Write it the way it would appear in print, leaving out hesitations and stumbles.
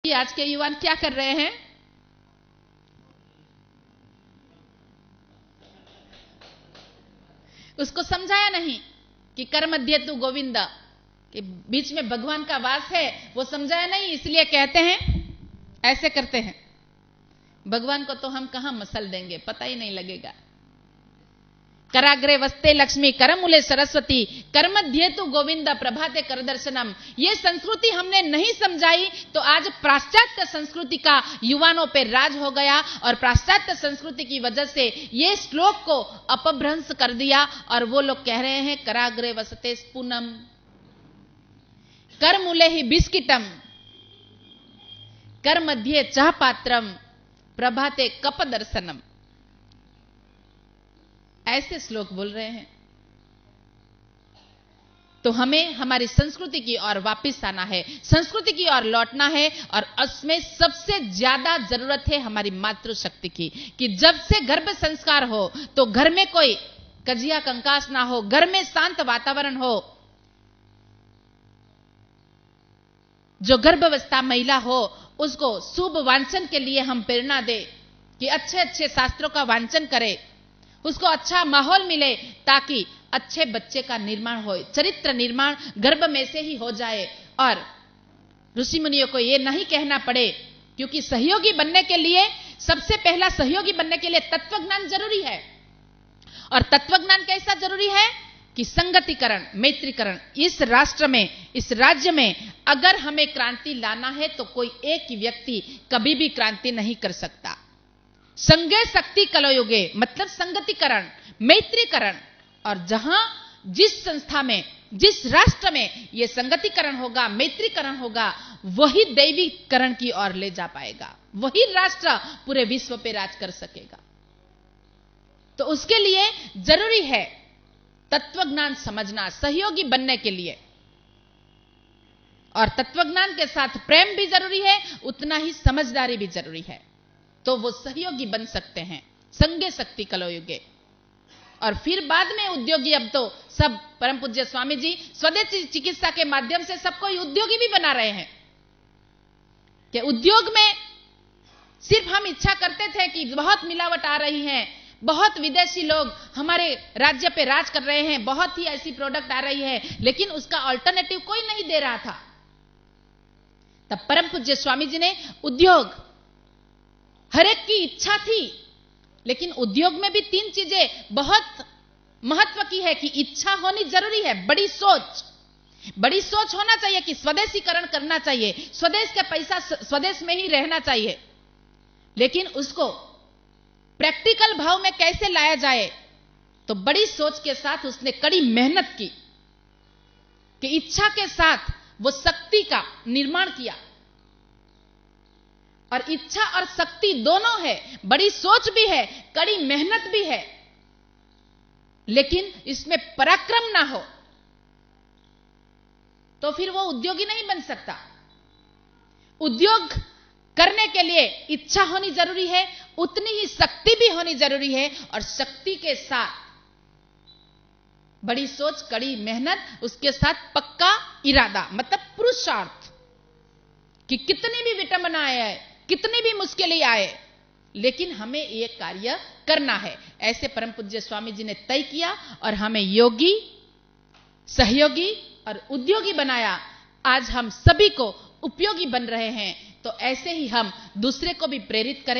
कि आज के युवा क्या कर रहे हैं? उसको समझाया नहीं कि कर मध्य तू गोविंद, कि बीच में भगवान का वास है, वो समझाया नहीं, इसलिए कहते हैं ऐसे करते हैं। भगवान को तो हम कहां मसल देंगे, पता ही नहीं लगेगा। कराग्रे वस्ते लक्ष्मी करमूले सरस्वती कर मध्य तू गोविंद प्रभाते कर दर्शनम। ये संस्कृति हमने नहीं समझाई तो आज पाश्चात्य संस्कृति का युवाओं पे राज हो गया और पाश्चात्य संस्कृति की वजह से ये श्लोक को अपभ्रंश कर दिया और वो लोग कह रहे हैं कराग्रे वसते स्पूनम कर मूले ही बिस्किटम कर मध्य चाह पात्रम प्रभाते कप दर्शनम। ऐसे श्लोक बोल रहे हैं। तो हमें हमारी संस्कृति की ओर वापस आना है, संस्कृति की ओर लौटना है और उसमें सबसे ज्यादा जरूरत है हमारी मातृशक्ति की, कि जब से गर्भ संस्कार हो तो घर में कोई कजिया कंकास ना हो, घर में शांत वातावरण हो। जो गर्भावस्था महिला हो उसको शुभ वांचन के लिए हम प्रेरणा दे कि अच्छे अच्छे शास्त्रों का वांचन करे, उसको अच्छा माहौल मिले ताकि अच्छे बच्चे का निर्माण हो, चरित्र निर्माण गर्भ में से ही हो जाए। और ऋषि मुनियों को यह नहीं कहना पड़े, क्योंकि सहयोगी बनने के लिए सबसे पहला सहयोगी बनने के लिए तत्वज्ञान जरूरी है। और तत्वज्ञान कैसा जरूरी है कि संगतिकरण, मैत्रीकरण। इस राष्ट्र में, इस राज्य में अगर हमें क्रांति लाना है तो कोई एक व्यक्ति कभी भी क्रांति नहीं कर सकता। संगे शक्ति कलयुगे मतलब संगतिकरण, मैत्रीकरण। और जहां जिस संस्था में, जिस राष्ट्र में यह संगतिकरण होगा, मैत्रीकरण होगा, वही दैवीकरण की ओर ले जा पाएगा, वही राष्ट्र पूरे विश्व पे राज कर सकेगा। तो उसके लिए जरूरी है तत्वज्ञान समझना, सहयोगी बनने के लिए। और तत्वज्ञान के साथ प्रेम भी जरूरी है, उतना ही समझदारी भी जरूरी है, तो वो सहयोगी बन सकते हैं। संगे शक्ति कलयुगे। और फिर बाद में उद्योगी। अब तो सब परम पूज्य स्वामी जी स्वदेशी चिकित्सा के माध्यम से सबको उद्योगी भी बना रहे हैं कि उद्योग में सिर्फ हम इच्छा करते थे कि बहुत मिलावट आ रही है, बहुत विदेशी लोग हमारे राज्य पे राज कर रहे हैं, बहुत ही ऐसी प्रोडक्ट आ रही है, लेकिन उसका अल्टरनेटिव कोई नहीं दे रहा था। तब परम पूज्य स्वामी जी ने उद्योग, हर एक की इच्छा थी, लेकिन उद्योग में भी तीन चीजें बहुत महत्व की है कि इच्छा होनी जरूरी है, बड़ी सोच होना चाहिए कि स्वदेशीकरण करना चाहिए, स्वदेश का पैसा स्वदेश में ही रहना चाहिए। लेकिन उसको प्रैक्टिकल भाव में कैसे लाया जाए, तो बड़ी सोच के साथ उसने कड़ी मेहनत की कि इच्छा के साथ वो शक्ति का निर्माण किया। और इच्छा और शक्ति दोनों है, बड़ी सोच भी है, कड़ी मेहनत भी है, लेकिन इसमें पराक्रम ना हो तो फिर वो उद्योगी नहीं बन सकता। उद्योग करने के लिए इच्छा होनी जरूरी है, उतनी ही शक्ति भी होनी जरूरी है। और शक्ति के साथ बड़ी सोच, कड़ी मेहनत, उसके साथ पक्का इरादा मतलब पुरुषार्थ, कि कितनी भी विटंबनाएं आए, कितनी भी मुश्किलें आए, लेकिन हमें यह कार्य करना है। ऐसे परम पूज्य स्वामी जी ने तय किया और हमें योगी, सहयोगी और उद्योगी बनाया। आज हम सभी को उपयोगी बन रहे हैं, तो ऐसे ही हम दूसरे को भी प्रेरित करें।